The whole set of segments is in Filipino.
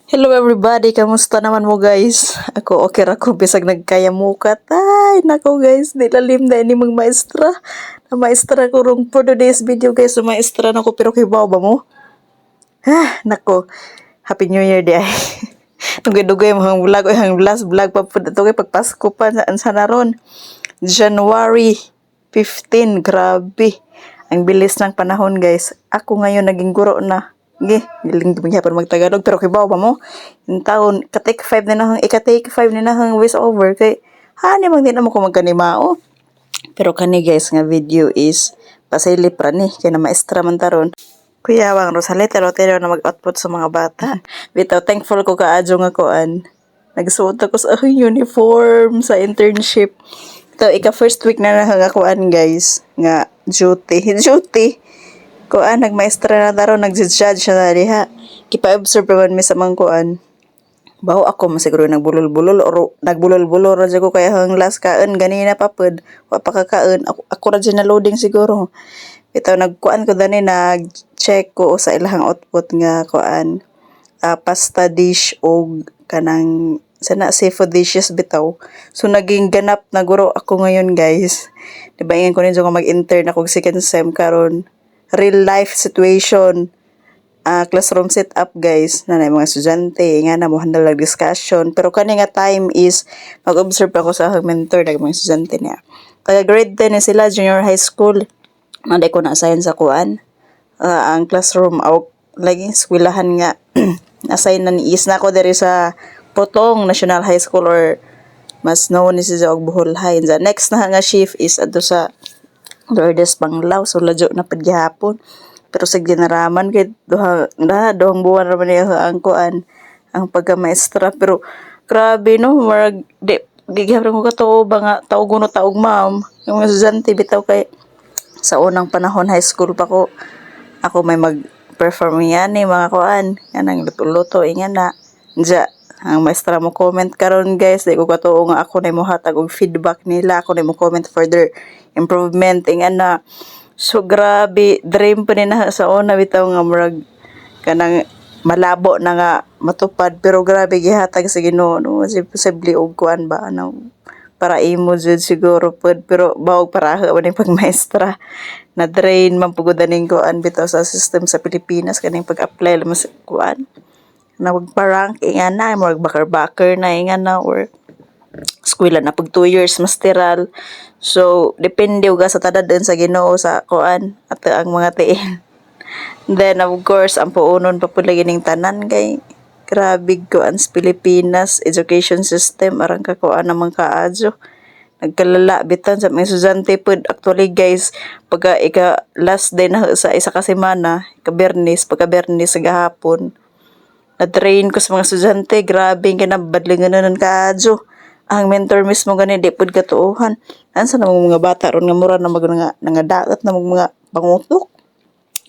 Hello everybody, kamusta naman mo guys? Ako okay ra ko bisag nagkaya mukat. Ay, nako guys, nilalim na ini mga maestra. Na maestra ko rong for today's video guys, na maestra na ko pero kibaw ba mo? Nako. Happy New Year di ay. Dugay-dugay mo hang vlog o hang last vlog pa po dito kay pagpasko pa sa naron. January 15, grabe. Ang bilis ng panahon guys. Ako ngayon naging guro na. Giling tumingyapan magtagalog pero kibaw pa mo. Yung taon, ka-take 5 na nahang, ika-take 5 na nahang voice over kay hani mang di na mo ko magkanimao. Pero kani guys nga video is pasilip ra ni kay na maestra man taron. Kuya Wang Rosalie pero na mag-output sa mga bata. Bitaw thankful ko kaadyo nga koan. Nagsuot ako sa uniform sa internship. Ito, ika-first week na nahang akuan guys. Nga duty. Kuan nagmaestra na taro nag-judge na diha. Kipa-observe man mi sa mangkuan. Bawo ako masiguro nagbulol-bulol or nagbulol-bulol ra ko kaya hang last kaon ganina pa pud. Wa pa kakaon ako ra na loading siguro. Bitaw nagkuan ko dani nag-check ko sa ilahang output nga kuan. Pasta dish o kanang sana seafood dishes bitaw. So naging ganap na guro ako ngayon guys. Diba ingon ko ninyo mag-intern ako second sem karon real life situation classroom setup guys na mga estudyante nga na mo handle lang discussion pero kani nga time is mag-observe ako sa akong mentor ng mga estudyante niya kaya grade 10 na sila junior high school manday ko na-assign sa kuan ang classroom o laging eskwelahan nga assign na ni is na ako diri sa Potong National High School or mas known ni siya og Bohol High. The next na nga shift is adto sa Lourdes Panglao, so ladyo na paghapon. Pero sa ginaraman kay dohang buwan ra man ang kuan ang pagka-maestra pero grabe no marag di gyapon ko katuo ba nga taog uno taog ma'am yung estudyante bitaw kay sa unang panahon high school pa ko ako may mag-perform yan mga kuan kanang luto-luto ingan na ja ang maestra mo comment karon guys di ko katuo nga ako na mo hatag og feedback nila ako na mo comment further improvement ingan na so grabe dream pa ni na sa una bitaw nga murag kanang malabo na nga matupad pero grabe gihatag sa Ginoo no posible og kuan ba ano para imo jud siguro pud pero bawog paraha man yung pagmaestra na drain man pugod aning kuan bitaw sa system sa Pilipinas kaning pag-apply mas kuan na magpa-rank ingan na magbakar-bakar na ingan na or eskwela na pag 2 years masteral so depende uga sa tadadon sa Ginoo sa kuan at ang mga tiin then of course ang puunon pa pud lagi ning tanan kay grabe kuan sa Pilipinas education system arang ka kuan namang kaadyo nagkalala bitan sa mga estudyante pud actually guys pagka ika last day na sa isa ka semana pagka Bernes sa gahapon na-train ko sa mga estudyante, grabe yung kinabadlingan na ng kaadyo. Ang mentor mismo gani, di pud katuuhan. Ansa na mga bata ron nga mura na nga dagat na mga pangutok.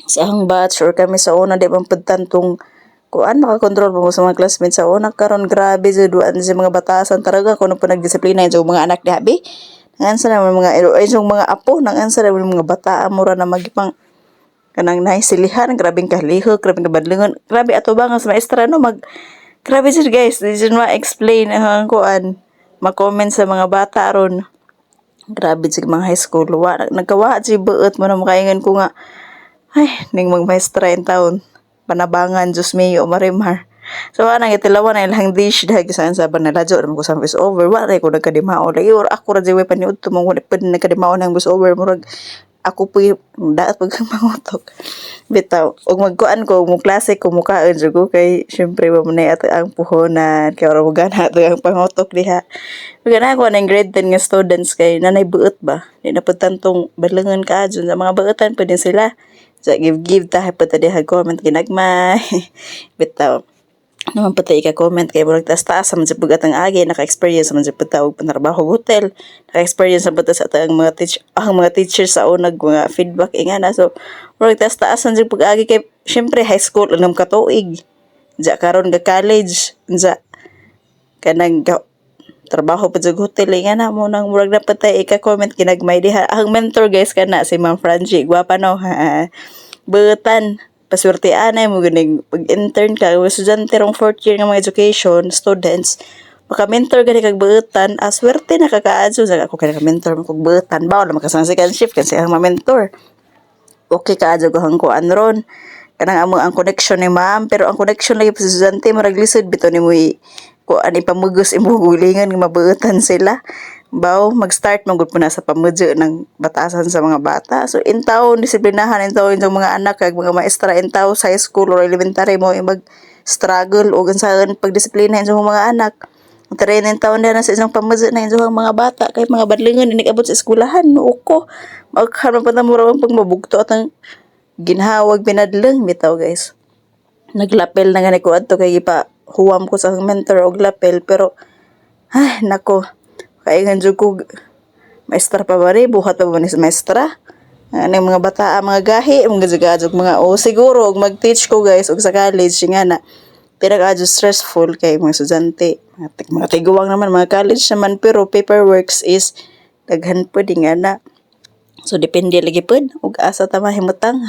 Sa ang batch or kami sa una, di bang pagtantong kuan, makakontrol pa mo sa mga classmates sa una. Karon grabe, duduan sa mga batasan. Taraga, kung ano pa nagdisiplina yung mga anak di habi. Nangansa na mga apo, nangansa na mga bata, mura na magipang kanang naisilihan, grabing kalihok, grabing kabadlingon. Grabe ato ba nga sa maestra no grabe sir guys, di dyan ma-explain ang kuan, ma-comment sa mga bata ron. Grabe sa mga high school, nagkawa si buot mo na makaingan ko nga ay, ning mga maestra in taon panabangan, Diyos mayo, marimar. So, anang itilawan na ilang dish dahil saan sa banaladyo naman ko sa voice over. Wala ko nagkadimao. Lagi, or ako radyo paniud tumang pwede nagkadimao ng voice over. Murag, ako po yung daat pag mangutok. Bitaw, og magkuan ko, mo klase ko, mukaan dyan ko, kay syempre ba muna ito ang puhunan, kaya wala mo gana ito ang pangutok diha. Magana ko ng grade 10 nga students kay nanay buot ba? Di na po tantong balangan ka dyan. Sa mga buotan pa din sila. So, give tayo pa diha comment ginagmay. Bitaw. Naman patay ka comment kay murag taas-taas sa mga atang agi naka-experience sa mga patawag panarbaho hotel naka-experience sa batas at ang mga teachers sa unag mga feedback inga na so murag taas-taas sa pag-agi kay syempre high school unang katuig ja karon ga college ja kanang trabaho pa sa hotel inga na mo nang murag na patay ka comment ginagmay diha ang mentor guys kana si Ma'am Frangie gwapa no ha butan paswerte anay mo ganing pag-intern ka kung estudyante rong fourth year nga mga education students maka-mentor gani kag buutan swerte na kakaadso sa ako kay mentor mo kog buutan bawo na makasang second shift kasi ang ma-mentor okay kaadso gahang kuan ron kanang amo ang connection ni ma'am pero ang connection lagi sa estudyante murag lisod bitaw nimo kuan ipamugos imo gulingan nga mabuutan sila baw mag-start man gud po na sa pamudyo ng batasan sa mga bata so intaw disiplinahan intaw yung mga anak kag mga maestra intaw sa high school or elementary mo mag struggle o gansahan pagdisiplina sa mga anak train intaw na sa isang pamudyo na yung mga bata kay mga badlingon ini abot sa eskwelahan uko magkaroon pa ta mo raw pag mabugto at ang ginhawag pinadlang bitaw guys naglapel na gani ko adto kay ipa huwam ko sa mentor og lapel pero ay nako kaya nga dyan ko, maestra pa ba rin? Buhat pa ba ni sa maestra? Ano mga bata, mga gahi, mga gajag mga, siguro, mag-teach ko guys, og sa college, nga na, pinag-adyo stressful kay mga estudyante. Mga tiguwang naman, mga college naman, pero paperworks is, daghan po di nga na. So, depende lagi po, og asa tama himutang.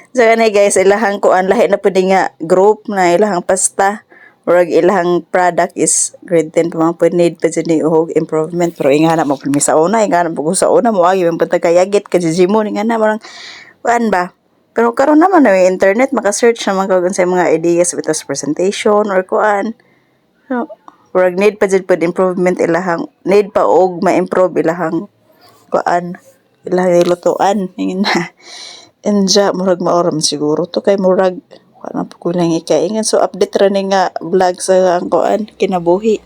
So, ganay guys, ilahang kuan, lahi na po di nga group na ilahang pasta. Murag ilang product is grade 10 pa mga po need pa dyan ni uhog improvement pero ingana mo pulmi sa una ingana mo sa una mo agi yung pagkayagit ka dyan mo ingana mo lang kuan ba pero karon naman na yung internet maka-search naman kagun sa mga ideas with us presentation or kuan so murag need pa dyan po improvement ilahang need pa og ma-improve ilahang kuan ilahang ilutuan ingana enja murag maoram siguro to kay murag wala pa ko lang ikaingan. So, update ra ni nga vlog sa ang kuan kinabuhi.